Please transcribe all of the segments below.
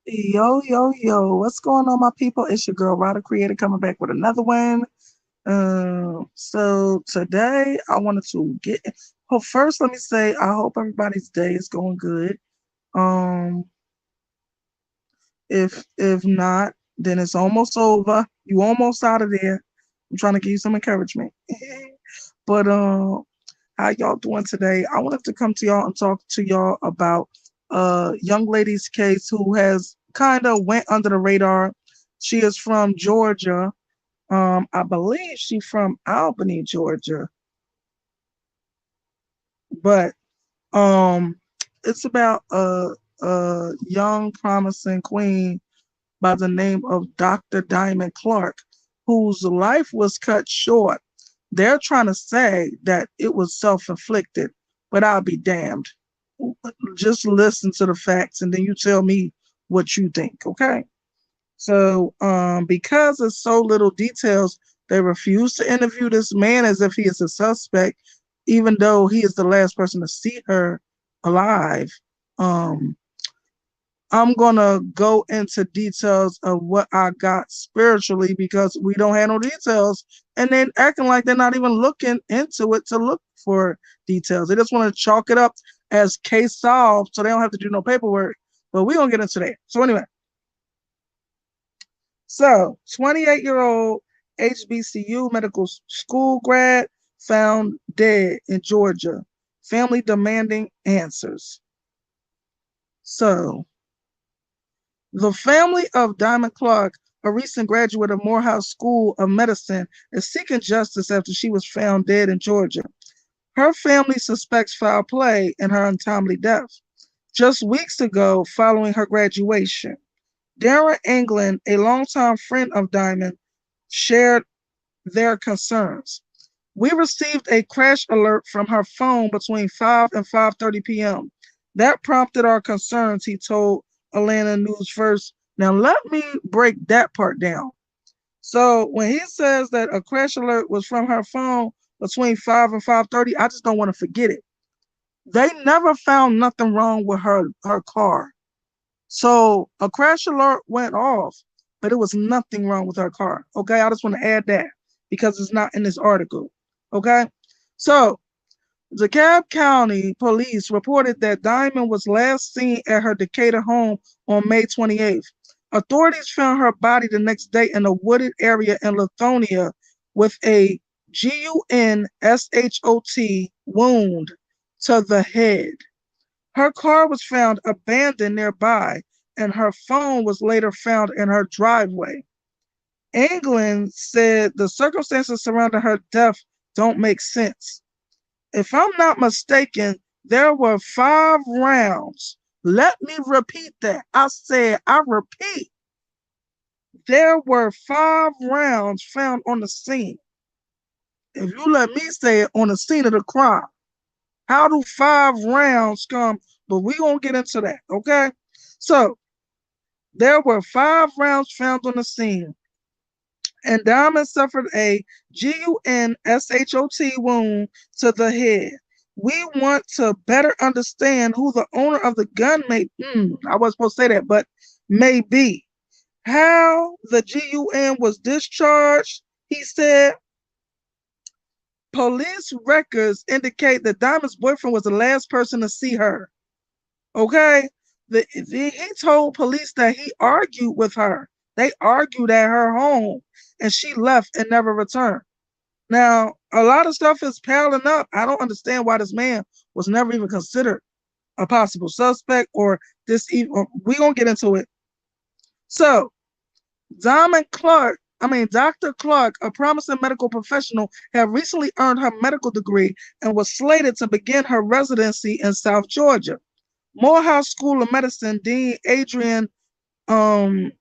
Yo, yo, yo, what's going on, my people? It's your girl, Ryder Creator, coming back with another one. So today I wanted to well, first let me say I hope everybody's day is going good. Um, if not, then it's almost over. You almost out of there. I'm trying to give you some encouragement. But how y'all doing today? I wanted to come to y'all and talk to y'all about a young lady's case who has kind of went under the radar. She is from Georgia. I believe she's from Albany, Georgia. But um, it's about a young, promising queen by the name of Dr. Diamond Clarke, whose life was cut short. They're trying to say that it was self inflicted, but I'll be damned. Just listen to the facts and then you tell me what you think, okay? So, because of so little details, they refuse to interview this man as if he is a suspect, even though he is the last person to see her alive. Um, I'm gonna go into details of what I got spiritually because we don't have no details, and then acting like they're not even looking into it to look for details. They just want to chalk it up as case solved, so they don't have to do no paperwork. But we're gonna get into that. So anyway, so 28-year-old HBCU medical school grad found dead in Georgia. Family demanding answers. So the family of Diamond Clarke, a recent graduate of Morehouse School of Medicine, is seeking justice after she was found dead in Georgia. Her family suspects foul play in her untimely death. Just weeks ago, following her graduation, Darren England, a longtime friend of Diamond, shared their concerns. We received a crash alert from her phone between 5 and 5:30 p.m. That prompted our concerns, he told Atlanta News First. Now let me break that part down. So when he says that a crash alert was from her phone between 5 and 5:30, I just don't want to forget it. They never found nothing wrong with her car. So a crash alert went off, but it was nothing wrong with her car. Okay, I just want to add that because it's not in this article. Okay, so DeKalb County Police reported that Diamond was last seen at her Decatur home on May 28th. Authorities found her body the next day in a wooded area in Lithonia with a gunshot wound to the head. Her car was found abandoned nearby, and her phone was later found in her driveway. England said the circumstances surrounding her death don't make sense. If I'm not mistaken, there were 5 rounds. Let me repeat that. I said, I repeat, there were 5 rounds found on the scene. If you let me say it, on the scene of the crime. How do 5 rounds come? But we gonna get into that, okay? So there were 5 rounds found on the scene, and Diamond suffered a gunshot wound to the head. We want to better understand who the owner of the gun I wasn't supposed to say that, but may be. How the gun was discharged, he said. Police records indicate that Diamond's boyfriend was the last person to see her. Okay? He told police that he argued with her. They argued at her home and she left and never returned. Now, a lot of stuff is piling up. I don't understand why this man was never even considered a possible suspect or this even. We're going to get into it. So, Dr. Clarke, a promising medical professional, had recently earned her medical degree and was slated to begin her residency in South Georgia. Morehouse School of Medicine Dean Adrian um,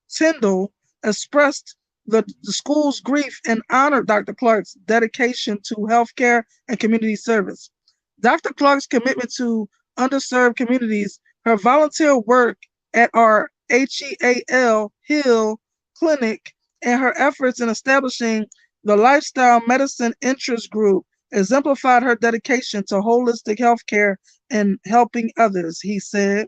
Tyndall expressed the school's grief and honored Dr. Clarke's dedication to healthcare and community service. Dr. Clarke's commitment to underserved communities, her volunteer work at our HEAL Hill Clinic, and her efforts in establishing the Lifestyle Medicine Interest Group exemplified her dedication to holistic healthcare and helping others, he said.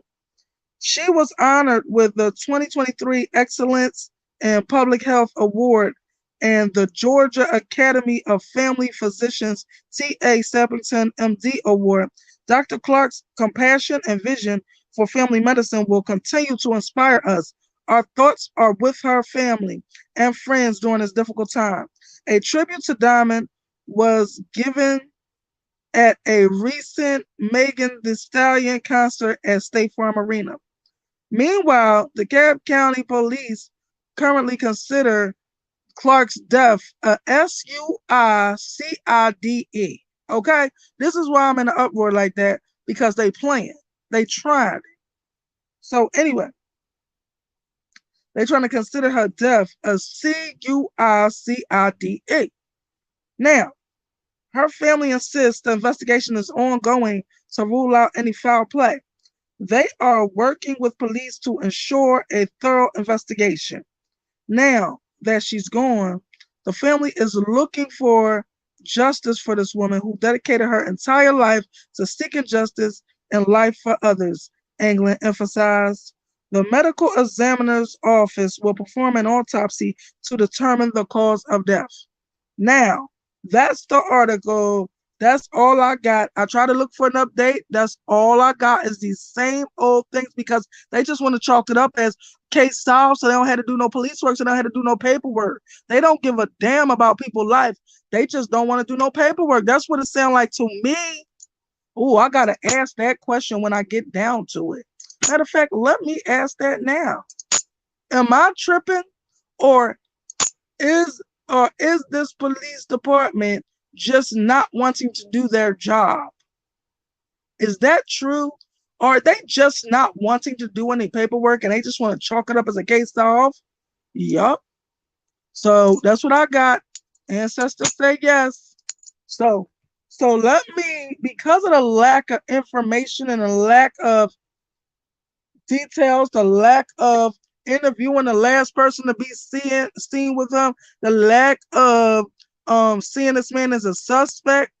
She was honored with the 2023 Excellence in Public Health Award and the Georgia Academy of Family Physicians T.A. Sappington MD Award. Dr. Clarke's compassion and vision for family medicine will continue to inspire us. Our thoughts are with her family and friends during this difficult time. A tribute to Diamond was given at a recent Megan Thee Stallion concert at State Farm Arena. Meanwhile, the DeKalb County Police currently consider Clarke's death a suicide. Okay, this is why I'm in an uproar like that, because they playing, they tried. So anyway, they trying to consider her death a suicide. Now, her family insists the investigation is ongoing to rule out any foul play. They are working with police to ensure a thorough investigation. Now that she's gone, the family is looking for justice for this woman who dedicated her entire life to seeking justice and life for others, England emphasized. The medical examiner's office will perform an autopsy to determine the cause of death. Now, that's the article. That's all I got. I try to look for an update. That's all I got is these same old things because they just want to chalk it up as case solved so they don't have to do no police work, so they don't have to do no paperwork. They don't give a damn about people's life. They just don't want to do no paperwork. That's what it sounds like to me. Oh, I got to ask that question when I get down to it. Matter of fact, let me ask that now. Am I tripping? Or is is this police department just not wanting to do their job? Is that true? Or are they just not wanting to do any paperwork and they just want to chalk it up as a case solve? Yup. So that's what I got. Ancestors say yes. So let me, because of the lack of information and the lack of details, the lack of interviewing the last person to be seen with him, the lack of seeing this man as a suspect,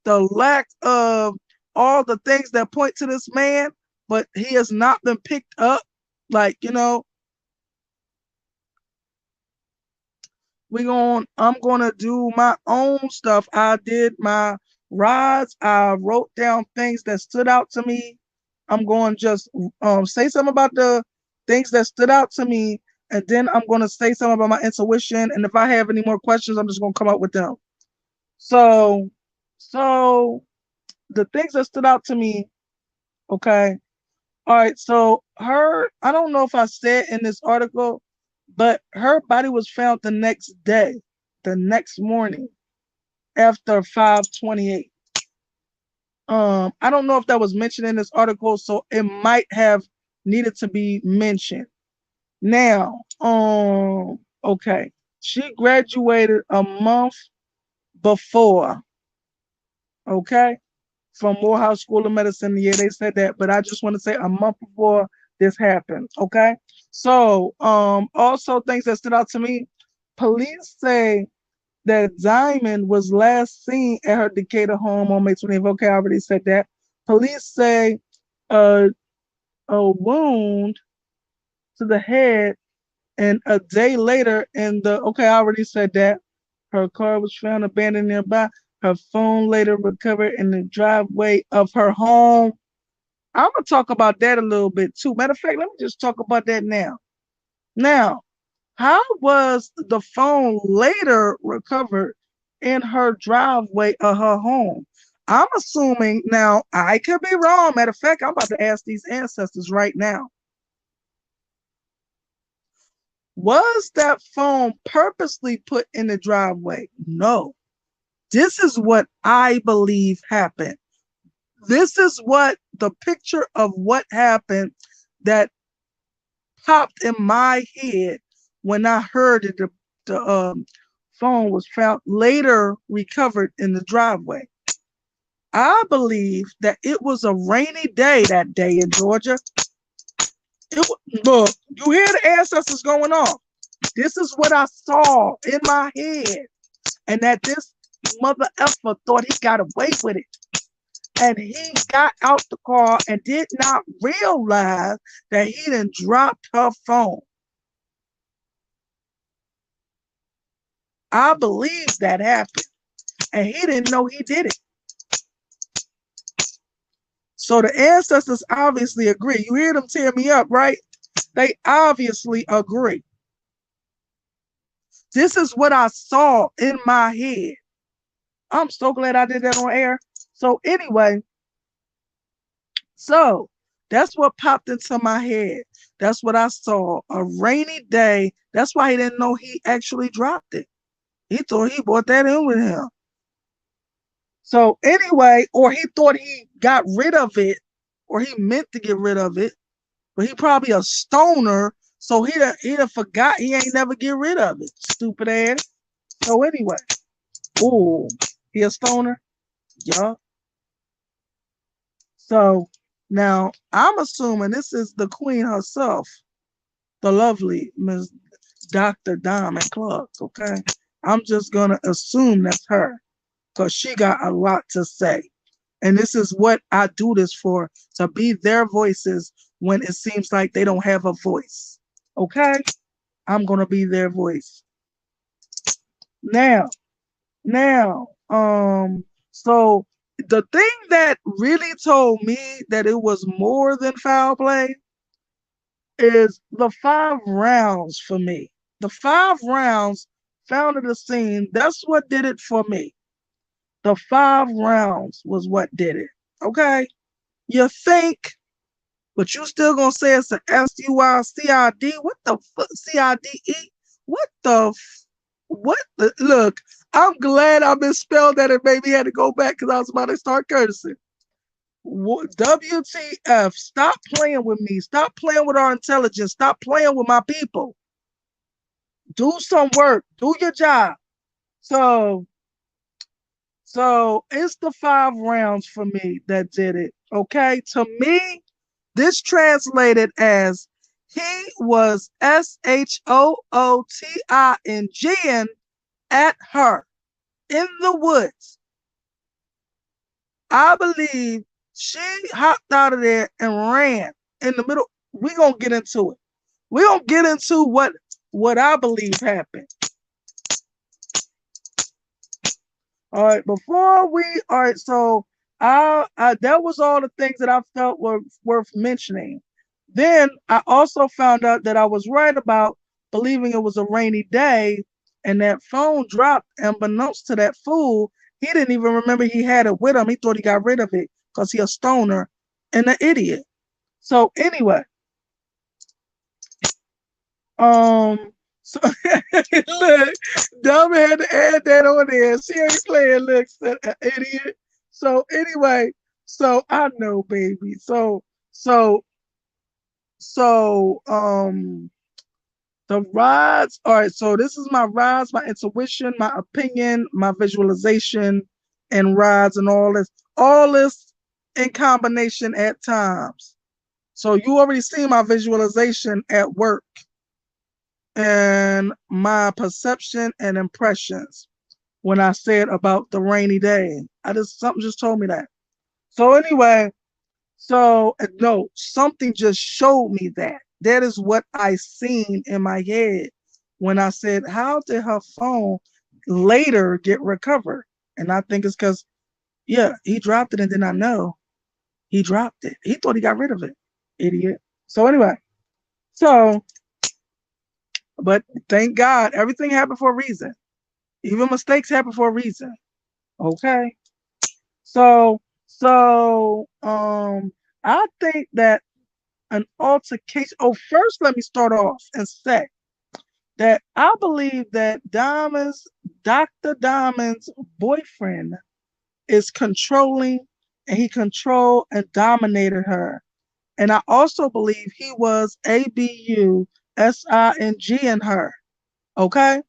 the lack of all the things that point to this man, but he has not been picked up. Like, I'm gonna do my own stuff. I did my rides. I wrote down things that stood out to me. I'm going to just say something about the things that stood out to me, and then I'm going to say something about my intuition. And if I have any more questions, I'm just going to come up with them. So the things that stood out to me, okay. All right, so I don't know if I said in this article, but her body was found the next day, the next morning after 5:28. I don't know if that was mentioned in this article, so it might have needed to be mentioned. Now, okay, she graduated a month before, okay, from Morehouse School of Medicine. Yeah, they said that, but I just want to say a month before this happened, okay? So, also things that stood out to me, police say that Diamond was last seen at her Decatur home on May 20th. Okay, I already said that. Police say a wound to the head, and a day later okay, I already said that. Her car was found abandoned nearby. Her phone later recovered in the driveway of her home. I'm going to talk about that a little bit too. Matter of fact, let me just talk about that now. Now, how was the phone later recovered in her driveway of her home? I'm assuming, now I could be wrong. Matter of fact, I'm about to ask these ancestors right now. Was that phone purposely put in the driveway? No. This is what I believe happened. This is what the picture of what happened that popped in my head when I heard that the phone was found later recovered in the driveway. I believe that it was a rainy day that day in Georgia. Look, you hear the ancestors going off. This is what I saw in my head. And that this mother effer thought he got away with it. and he got out the car and did not realize that he done dropped her phone. I believe that happened, and he didn't know he did it. So the ancestors obviously agree. You hear them tear me up, right? They obviously agree. This is what I saw in my head. I'm so glad I did that on air. So anyway, so that's what popped into my head. That's what I saw. A rainy day. That's why he didn't know he actually dropped it. He thought he brought that in with him. So anyway, or he thought he got rid of it, or he meant to get rid of it, but he probably a stoner, so he done forgot he ain't never get rid of it. Stupid ass. So anyway, ooh, he a stoner? Yeah. So now I'm assuming this is the queen herself, the lovely Miss Dr. Diamond Clarke, okay? I'm just gonna assume that's her because she got a lot to say. And this is what I do this for, to be their voices when it seems like they don't have a voice. Okay? I'm gonna be their voice. Now, so the thing that really told me that it was more than foul play is the 5 rounds for me. The 5 rounds found at the scene, that's what did it for me. The 5 rounds was what did it. Okay? You think, but you still gonna say it's an SUICID? What the fuck? CIDE? What the what the look? I'm glad I misspelled that and maybe had to go back because I was about to start cursing. WTF? Stop playing with me. Stop playing with our intelligence. Stop playing with my people. Do some work. Do your job. So, so it's the 5 rounds for me that did it. Okay, to me, this translated as he was SHOOTING at her in the woods. I believe she hopped out of there and ran in the middle. We're gonna get into it. We're gonna get into what I believe happened. All right, all right, so I that was all the things that I felt were worth mentioning. Then I also found out that I was right about believing it was a rainy day and that phone dropped, and unbeknownst to that fool, he didn't even remember he had it with him. He thought he got rid of it because he a stoner and an idiot. So anyway, so look, Dumb had to add that on there. She ain't playing, look, idiot. So anyway, so I know, baby. So so the rides. All right, so this is my rides, my intuition, my opinion, my visualization, and rides, and all this in combination at times. So you already see my visualization at work and my perception and impressions when I said about the rainy day. Something just told me that. So anyway, so no, something just showed me that. That is what I seen in my head when I said, how did her phone later get recovered? And I think it's because, yeah, he dropped it and then I know he dropped it. He thought he got rid of it. Idiot. So anyway, so but thank God everything happened for a reason. Even mistakes happen for a reason. Okay. So I think that an altercation. Oh, first let me start off and say that I believe that Dr. Diamond's boyfriend is controlling, and he controlled and dominated her. And I also believe he was ABUSING in her. Okay.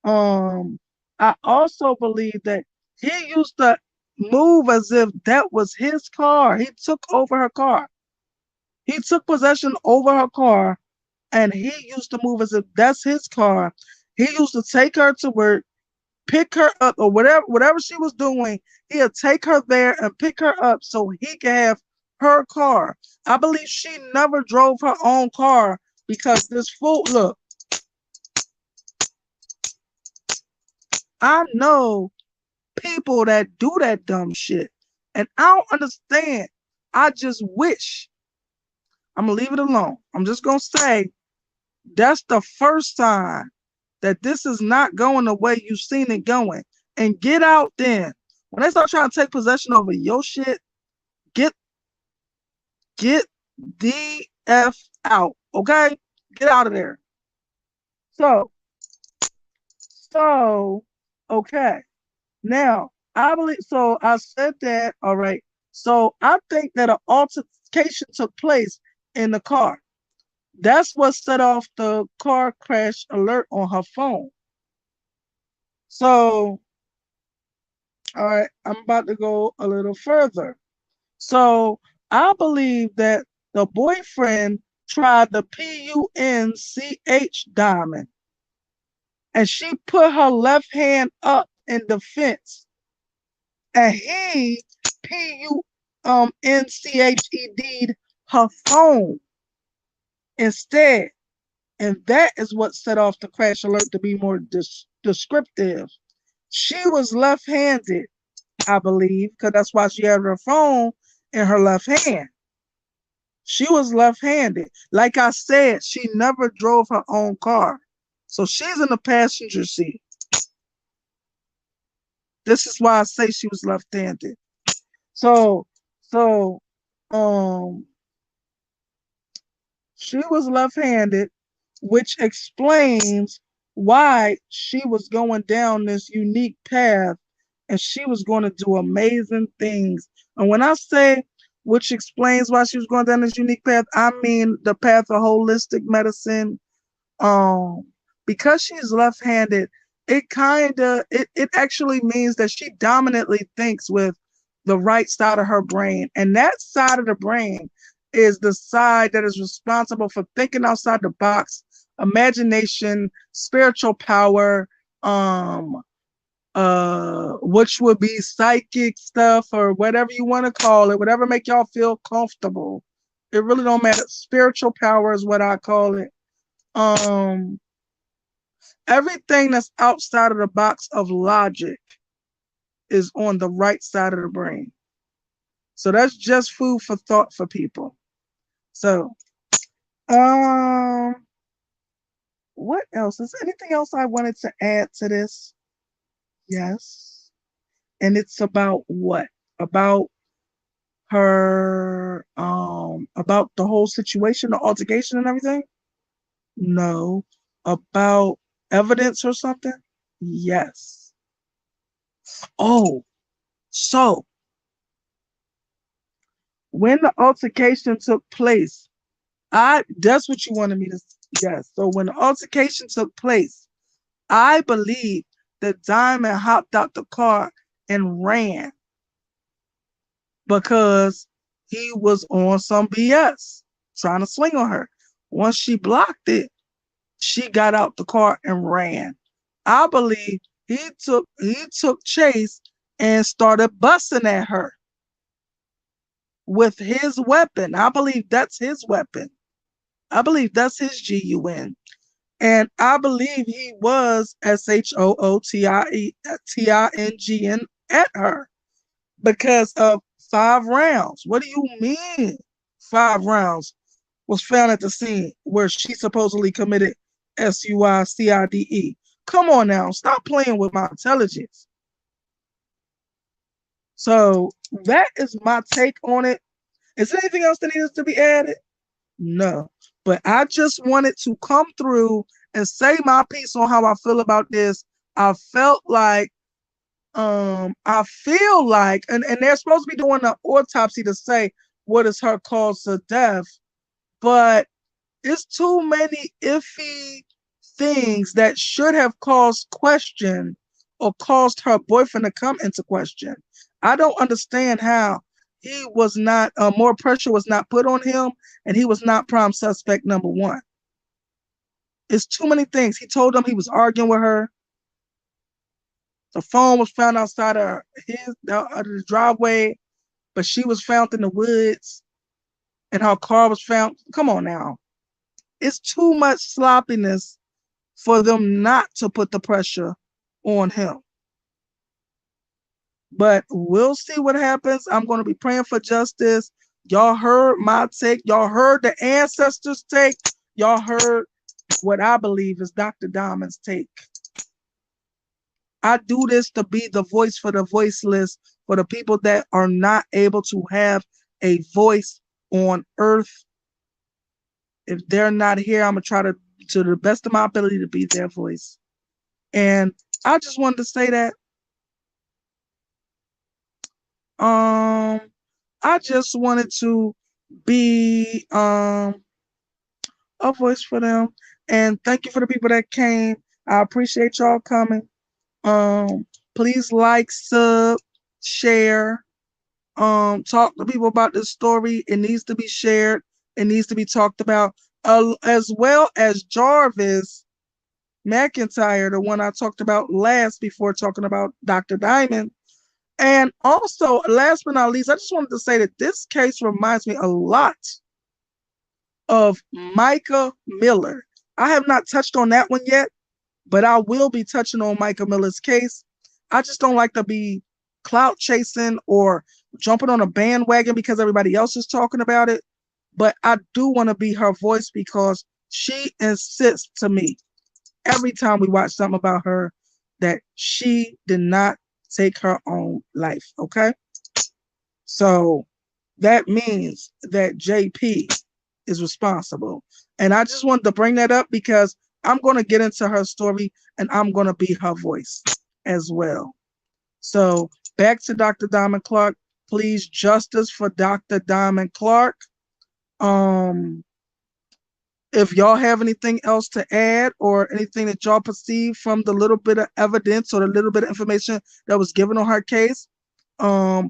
Um, I also believe that he used to move as if that was his car. He took over her car. He took possession over her car, and he used to move as if that's his car. He used to take her to work, pick her up, or whatever she was doing, he'll take her there and pick her up so he can have her car. I believe she never drove her own car because this fool, look, I know people that do that dumb shit. And I don't understand. I just wish, I'm gonna leave it alone. I'm just gonna say that's the first sign that this is not going the way you've seen it going. And get out then. When they start trying to take possession over your shit, get get the F out. Okay? Get out of there. So, so, okay. Now, I believe, so I said that, all right. So I think that an altercation took place in the car. That's what set off the car crash alert on her phone. So, all right, I'm about to go a little further. So I believe that the boyfriend tried the PUNCH diamond, and she put her left hand up in defense, and he PUNCHED'd her phone instead. And that is what set off the crash alert, to be more descriptive. She was left-handed, I believe, because that's why she had her phone in her left hand. She was left-handed. Like I said, she never drove her own car. So she's in the passenger seat. This is why I say she was left-handed. So she was left-handed, which explains why she was going down this unique path, and she was going to do amazing things. And when I say which explains why she was going down this unique path, I mean the path of holistic medicine. Because she's left-handed, it actually means that she dominantly thinks with the right side of her brain. And that side of the brain is the side that is responsible for thinking outside the box, imagination, spiritual power, which would be psychic stuff or whatever you want to call it, whatever make y'all feel comfortable. It really don't matter. Spiritual power is what I call it. Everything that's outside of the box of logic is on the right side of the brain. So that's just food for thought for people. So, what else? Is there anything else I wanted to add to this? Yes. And it's about what? About her, about the whole situation, the altercation and everything? No. About evidence or something? Yes. Oh, so when the altercation took place, that's what you wanted me to, yes. So when the altercation took place, I believe that Diamond hopped out the car and ran because he was on some BS, trying to swing on her. Once she blocked it, she got out the car and ran. I believe he took chase and started busting at her with his weapon. I believe that's his weapon. I believe that's his GUN. And I believe he was SHOOTINGN at her because of 5 rounds. What do you mean 5 rounds was found at the scene where she supposedly committed SUICIDE? Come on now, stop playing with my intelligence. So that is my take on it. Is there anything else that needs to be added? No. But I just wanted to come through and say my piece on how I feel about this. I felt like, I feel like, and they're supposed to be doing an autopsy to say what is her cause of death, but it's too many iffy things that should have caused question or caused her boyfriend to come into question. I don't understand how he was not, more pressure was not put on him, and he was not prime suspect number 1. It's too many things. He told them he was arguing with her. The phone was found outside of the driveway, but she was found in the woods, and her car was found. Come on now. It's too much sloppiness for them not to put the pressure on him. But we'll see what happens. I'm going to be praying for justice. Y'all heard my take. Y'all heard the ancestors' take. Y'all heard what I believe is Dr. Diamond's take. I do this to be the voice for the voiceless, for the people that are not able to have a voice on earth. If they're not here, I'm going to try to the best of my ability, to be their voice. And I just wanted to say that. I just wanted to be a voice for them. And thank you for the people that came. I appreciate y'all coming. Please like, sub, share, talk to people about this story. It needs to be shared. It needs to be talked about. As well as Jarvis McIntyre, the one I talked about last before talking about Dr. Diamond. And also, last but not least, I just wanted to say that this case reminds me a lot of Micah Miller. I have not touched on that one yet, but I will be touching on Micah Miller's case. I just don't like to be clout chasing or jumping on a bandwagon because everybody else is talking about it. But I do want to be her voice because she insists to me every time we watch something about her that she did not take her own life. Okay. So that means that JP is responsible. And I just wanted to bring that up because I'm going to get into her story and I'm going to be her voice as well. So back to Dr. Diamond Clarke. Please, justice for Dr. Diamond Clarke. If y'all have anything else to add or anything that y'all perceive from the little bit of evidence or the little bit of information that was given on her case,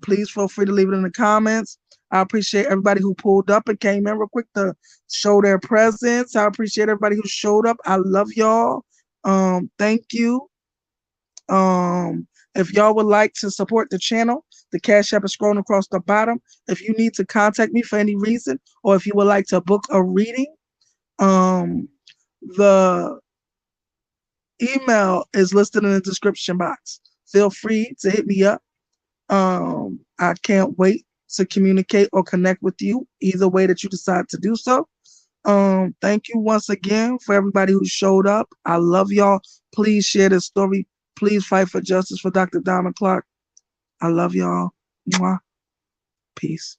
please feel free to leave it in the comments. I appreciate everybody who pulled up and came in real quick to show their presence. I appreciate everybody who showed up. I love y'all. Thank you. If y'all would like to support the channel, the Cash App is scrolling across the bottom. If you need to contact me for any reason, or if you would like to book a reading, the email is listed in the description box. Feel free to hit me up. I can't wait to communicate or connect with you either way that you decide to do so. Thank you once again for everybody who showed up. I love y'all. Please share this story. Please fight for justice for Dr. Diamond Clarke. I love y'all. Mwah. Peace.